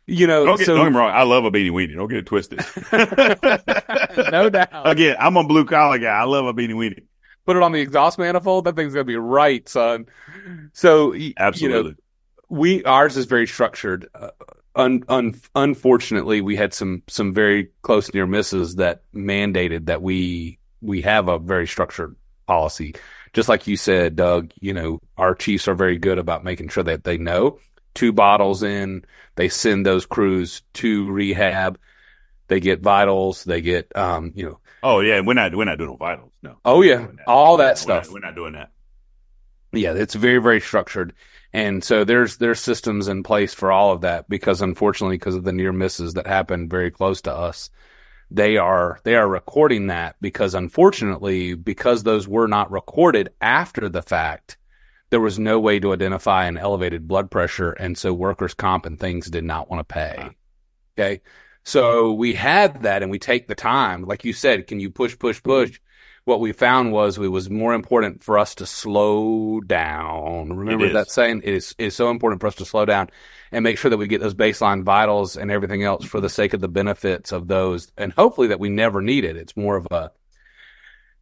Don't get me wrong. I love a beanie weenie. Don't get it twisted. No doubt. Again, I'm a blue collar guy. I love a beanie weenie. Put it on the exhaust manifold. That thing's gonna be right, son. So absolutely, ours is very structured. Unfortunately, we had some very close near misses that mandated that we have a very structured policy. Just like you said, Doug, our chiefs are very good about making sure that they know 2 bottles in, they send those crews to rehab, they get vitals, they get, Oh yeah, we're not doing no vitals. No. Oh yeah, all that stuff. We're not doing that. Yeah, it's very, very structured. And so there's systems in place for all of that because unfortunately, because of the near misses that happened very close to us, they are recording that because unfortunately, because those were not recorded after the fact, there was no way to identify an elevated blood pressure. And so workers' comp and things did not want to pay. Okay. So we had that and we take the time. Like you said, can you push? What we found was it was more important for us to slow down. Remember that saying? It is so important for us to slow down and make sure that we get those baseline vitals and everything else for the sake of the benefits of those. And hopefully that we never need it. It's more of a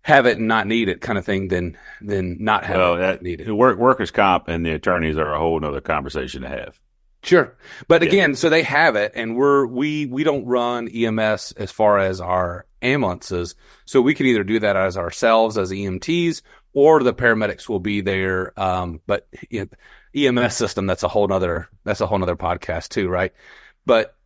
have it and not need it kind of thing than not have it need it. Workers' comp and the attorneys are a whole nother conversation to have. Sure. But again, so they have it and we don't run EMS as far as our ambulances. So we can either do that as ourselves as EMTs or the paramedics will be there. But EMS system, that's a whole nother podcast too, right? But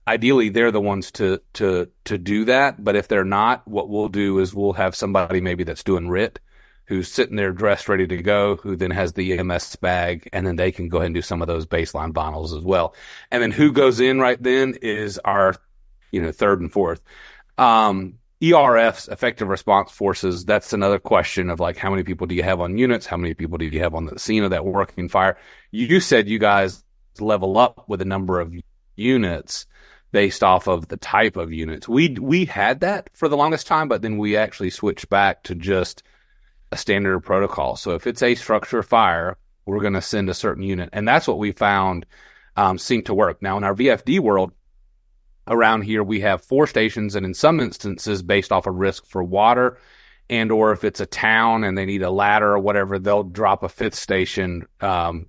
ideally they're the ones to do that. But if they're not, what we'll do is we'll have somebody maybe that's doing RIT who's sitting there dressed, ready to go, who then has the EMS bag, and then they can go ahead and do some of those baseline vitals as well. And then who goes in right then is our, third and fourth. ERFs, effective response forces, that's another question of like, how many people do you have on units? How many people do you have on the scene of that working fire? You said you guys level up with a number of units based off of the type of units. We had that for the longest time, but then we actually switched back to just a standard protocol. So if it's a structure fire, we're going to send a certain unit. And that's what we found seemed to work. Now, in our VFD world, around here, we have 4 stations, and in some instances, based off of risk for water, and or if it's a town and they need a ladder or whatever, they'll drop a 5th station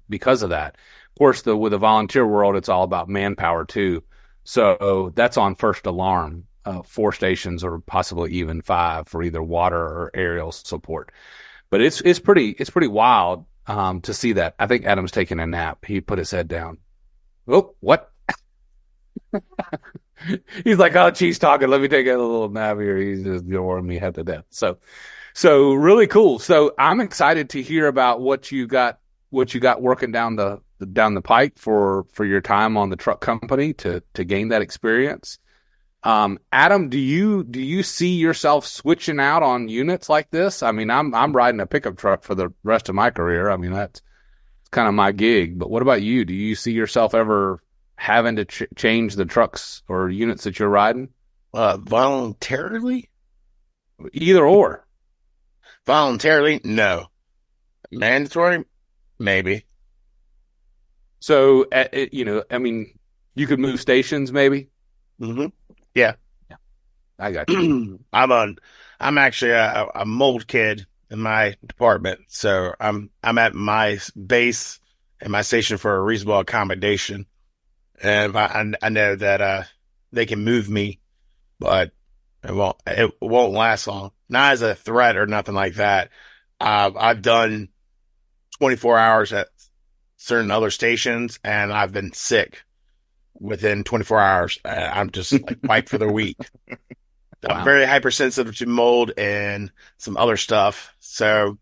because of that. Of course, with the volunteer world, it's all about manpower too. So that's on first alarm. 4 stations or possibly even 5 for either water or aerial support. But it's pretty wild to see that. I think Adam's taking a nap. He put his head down. Oh, what? He's like, oh, Chief's talking. Let me take a little nap here. He's just boring me head to death. So really cool. So I'm excited to hear about what you got working down the pike for your time on the truck company to gain that experience. Adam, do you see yourself switching out on units like this? I mean, I'm riding a pickup truck for the rest of my career. I mean, that's kind of my gig. But what about you? Do you see yourself ever having to change the trucks or units that you're riding? Voluntarily? Either or. Voluntarily? No. Mandatory? Maybe. So, I mean, you could move stations maybe? Mm-hmm. Yeah. I got you. I'm actually a mold kid in my department, so I'm at my base and my station for a reasonable accommodation, and I know that they can move me, but it won't last long. Not as a threat or nothing like that. I've done 24 hours at certain other stations, and I've been sick within 24 hours. I'm just like wiped for the week. Wow. I'm very hypersensitive to mold and some other stuff. So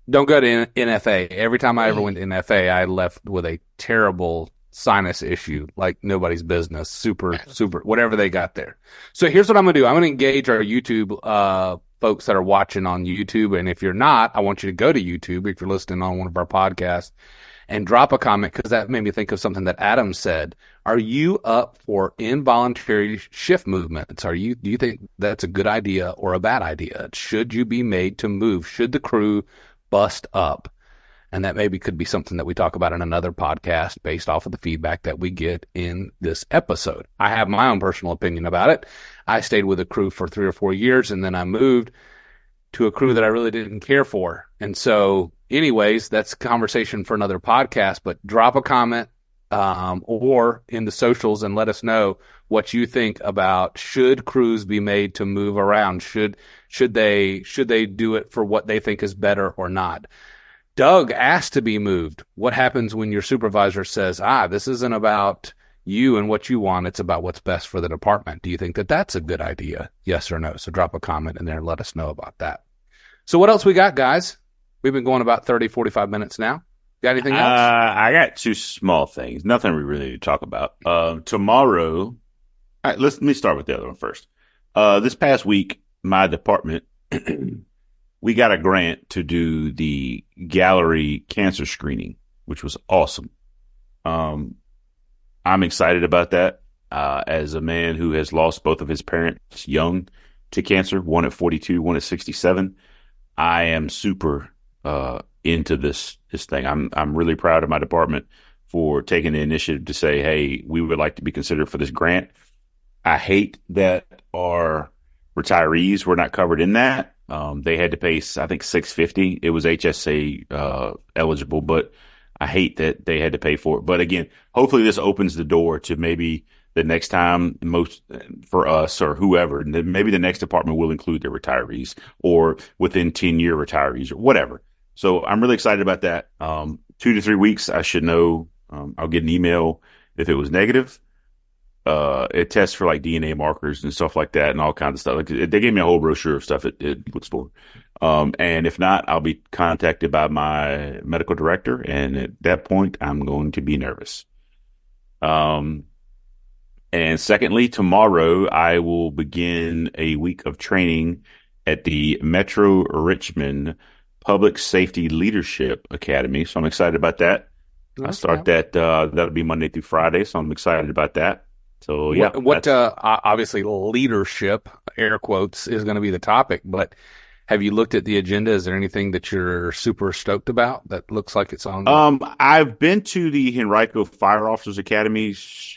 don't go to NFA. Every time I ever went to NFA, I left with a terrible sinus issue, like nobody's business. Super, whatever they got there. So here's what I'm going to do. I'm going to engage our YouTube folks that are watching on YouTube. And if you're not, I want you to go to YouTube if you're listening on one of our podcasts and drop a comment, because that made me think of something that Adam said. Are you up for involuntary shift movements? Do you think that's a good idea or a bad idea? Should you be made to move? Should the crew bust up? And that maybe could be something that we talk about in another podcast based off of the feedback that we get in this episode. I have my own personal opinion about it. I stayed with a crew for 3 or 4 years, and then I moved to a crew that I really didn't care for. And so anyways, that's a conversation for another podcast, but drop a comment, or in the socials, and let us know what you think about, should crews be made to move around? Should they do it for what they think is better or not? Doug asked to be moved. What happens when your supervisor says, this isn't about you and what you want, it's about what's best for the department? Do you think that that's a good idea? Yes or no? So drop a comment in there and let us know about that. So what else we got, guys? We've been going about 30, 45 minutes now. Got anything else? I got two small things. Nothing we really need to talk about. Tomorrow, all right, let me start with the other one first. This past week, my department, we got a grant to do the gallery cancer screening, which was awesome. I'm excited about that. As a man who has lost both of his parents young to cancer, one at 42, one at 67, I am super into this thing. I'm really proud of my department for taking the initiative to say, hey, we would like to be considered for this grant. I hate that our retirees were not covered in that. They had to pay, I think, $650. It was HSA eligible, but I hate that they had to pay for it. But again, hopefully this opens the door to maybe the next time, most for us or whoever, maybe the next department will include their retirees or within 10-year retirees or whatever. So I'm really excited about that. 2 to 3 weeks, I should know. I'll get an email if it was negative. It tests for like DNA markers and stuff like that and all kinds of stuff. Like, they gave me a whole brochure of stuff it looks for. And if not, I'll be contacted by my medical director. And at that point, I'm going to be nervous. And secondly, tomorrow I will begin a week of training at the Metro Richmond Public Safety Leadership Academy. So I'm excited about that. I start that, that'll be Monday through Friday. So I'm excited about that. So yeah. What obviously leadership, air quotes, is going to be the topic, but have you looked at the agenda? Is there anything that you're super stoked about that looks like it's on? I've been to the Henrico Fire Officers Academy 4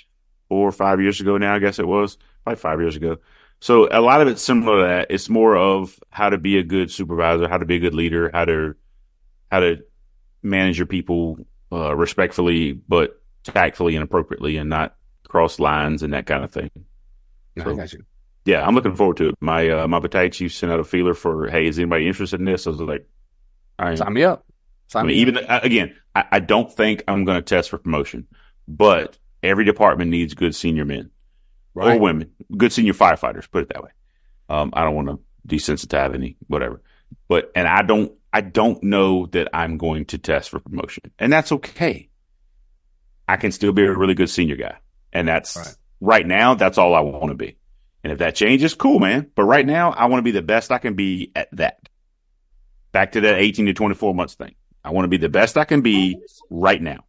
or 5 years ago now, I guess it was. Probably 5 years ago. So a lot of it's similar to that. It's more of how to be a good supervisor, how to be a good leader, how to manage your people respectfully, but tactfully and appropriately, and not cross lines and that kind of thing. I got you. Yeah, I'm looking forward to it. My battalion chief sent out a feeler for, hey, is anybody interested in this? I was like, all right. Sign me up. I don't think I'm going to test for promotion, but every department needs good senior men or women, good senior firefighters, put it that way. I don't want to desensitize any, whatever. And I don't know that I'm going to test for promotion, and that's okay. I can still be a really good senior guy. And that's right now, that's all I want to be. And if that changes, cool, man. But right now, I want to be the best I can be at that. Back to that 18 to 24 months thing. I want to be the best I can be right now.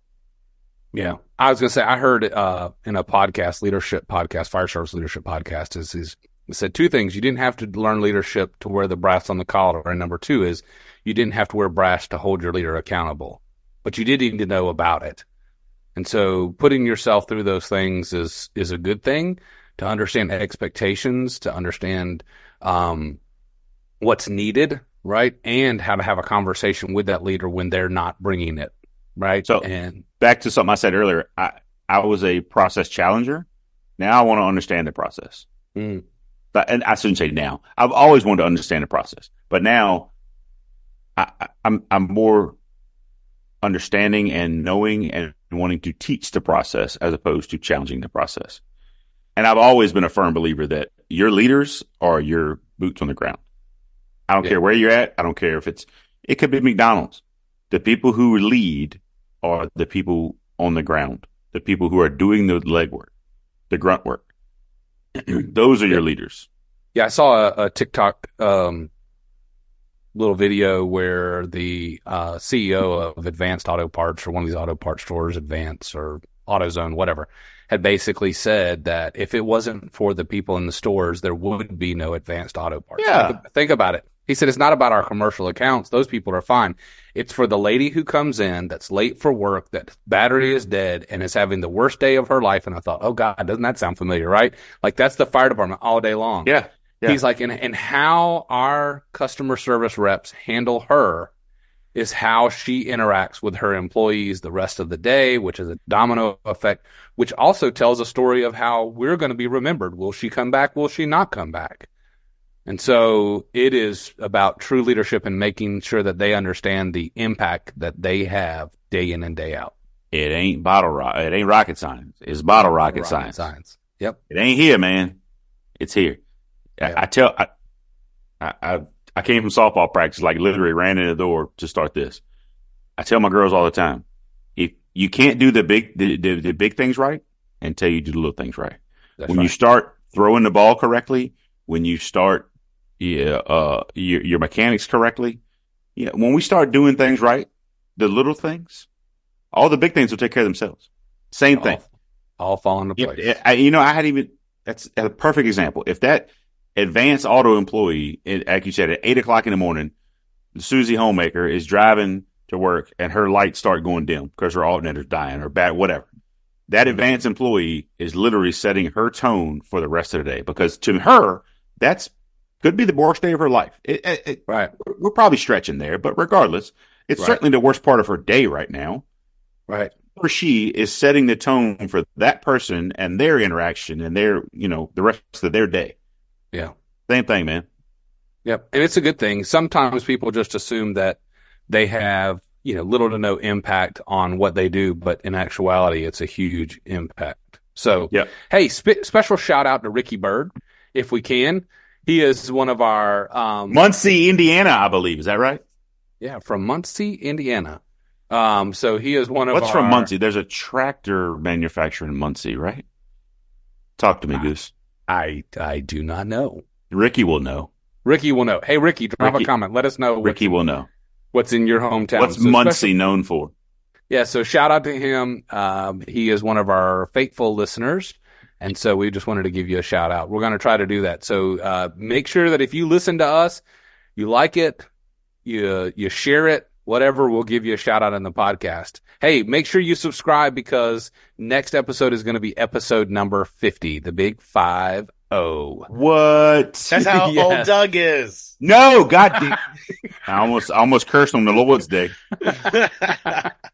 Yeah. I was going to say, I heard in a podcast, leadership podcast, fire service leadership podcast, is it said two things. You didn't have to learn leadership to wear the brass on the collar. And number two is you didn't have to wear brass to hold your leader accountable, but you did need to know about it. And so putting yourself through those things is a good thing, to understand expectations, to understand what's needed, right? And how to have a conversation with that leader when they're not bringing it, right? So back to something I said earlier, I was a process challenger. Now I want to understand the process. And I shouldn't say now. I've always wanted to understand the process. But now I'm more understanding and knowing and wanting to teach the process as opposed to challenging the process. And I've always been a firm believer that your leaders are your boots on the ground. I don't care where you're at. I don't care if it could be McDonald's. The people who lead are the people on the ground, the people who are doing the legwork, the grunt work. Those are your leaders. Yeah, I saw a TikTok little video where the CEO of Advanced Auto Parts, or one of these auto parts stores, Advance or AutoZone, whatever, had basically said that if it wasn't for the people in the stores, there would be no Advanced Auto Parts. Yeah. Think about it. He said, it's not about our commercial accounts. Those people are fine. It's for the lady who comes in that's late for work, that battery is dead, and is having the worst day of her life. And I thought, oh God, doesn't that sound familiar, right? Like, that's the fire department all day long. Yeah. He's like, and how our customer service reps handle her is how she interacts with her employees the rest of the day, which is a domino effect, which also tells a story of how we're going to be remembered. Will she come back? Will she not come back? And so it is about true leadership and making sure that they understand the impact that they have day in and day out. It ain't it ain't rocket science. It's bottle rocket science. Yep. It ain't here, man. It's here. Yep. I came from softball practice, like literally ran in the door to start this. I tell my girls all the time, if you can't do the big things right until you do the little things right. That's when right. you start throwing the ball correctly, when you start your mechanics correctly, when we start doing things right, the little things, all the big things will take care of themselves. Same thing. All fall into place. That's a perfect example. If that advanced auto employee, like you said, at 8 o'clock in the morning, Susie Homemaker is driving to work and her lights start going dim because her alternator's dying or bad, whatever. That advanced employee is literally setting her tone for the rest of the day, because to her, that's could be the worst day of her life. Right. We're probably stretching there, but regardless, it's certainly the worst part of her day right now. Right. Or she is setting the tone for that person and their interaction and their, the rest of their day. Yeah. Same thing, man. Yep. And it's a good thing. Sometimes people just assume that they have, little to no impact on what they do, but in actuality, it's a huge impact. So, Hey, special shout out to Ricky Bird, if we can. He is one of our Muncie, Indiana, I believe. Is that right? Yeah, from Muncie, Indiana. So he is one of What's from Muncie? There's a tractor manufacturer in Muncie, right? Talk to me, Goose. I do not know. Ricky will know. Ricky will know. Hey, Ricky, drop a comment. Let us know. Ricky will know. What's in your hometown? What's Muncie known for? Yeah, so shout out to him. He is one of our faithful listeners, and so we just wanted to give you a shout out. We're going to try to do that. So make sure that if you listen to us, you like it, you share it, whatever, we'll give you a shout out in the podcast. Hey, make sure you subscribe, because next episode is going to be episode number 50, the big 50. What? That's how old Doug is. No, goddamn. I almost cursed on the Lord's Day.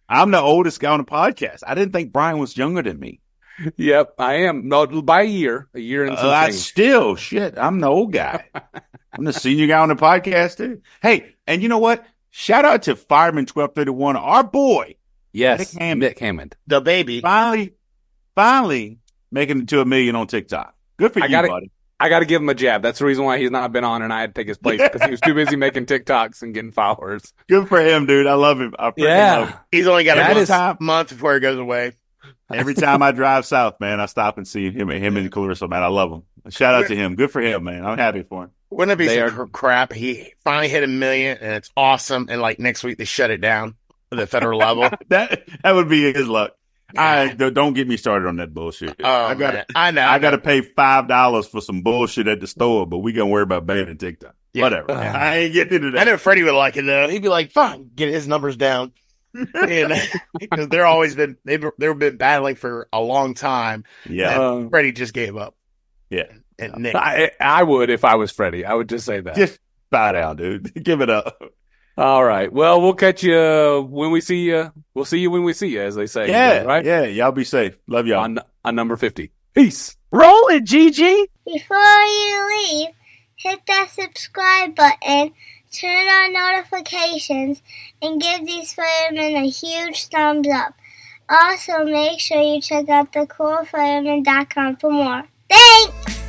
I'm the oldest guy on the podcast. I didn't think Brian was younger than me. Yep, I am. No, by a year and some things. Still, shit, I'm the old guy. I'm the senior guy on the podcast, too. Hey, and you know what? Shout out to Fireman 1231, our boy. Yes, Mick Hammond. The baby. Finally making it to 1 million on TikTok. Good for you, buddy. I got to give him a jab. That's the reason why he's not been on, and I had to take his place, because he was too busy making TikToks and getting followers. Good for him, dude. I love him. I love him. He's only got a month before he goes away. Every time I drive south, man, I stop and see him and Clarissa, man. I love him. Shout out to him. Good for him, man. I'm happy for him. Wouldn't it be some crap? He finally hit 1 million, and it's awesome. And like next week, they shut it down at the federal level. That would be his luck. Don't get me started on that bullshit. I got to pay $5 for some bullshit at the store, but we gonna worry about banning TikTok. Yeah. Whatever. I ain't getting into that. I know Freddie would like it though. He'd be like, "Fine, get his numbers down." And because they've been battling for a long time. Yeah. Freddie just gave up. Yeah. And Nick, I would, if I was Freddie. I would just say that. Just bow down, dude. Give it up. All right. Well, we'll catch you when we see you. We'll see you when we see you, as they say. Yeah. Right? Yeah. Y'all be safe. Love y'all. On number 50. Peace. Roll it, Gigi. Before you leave, hit that subscribe button, turn on notifications, and give these firemen a huge thumbs up. Also, make sure you check out the coolfireman.com for more. Thanks!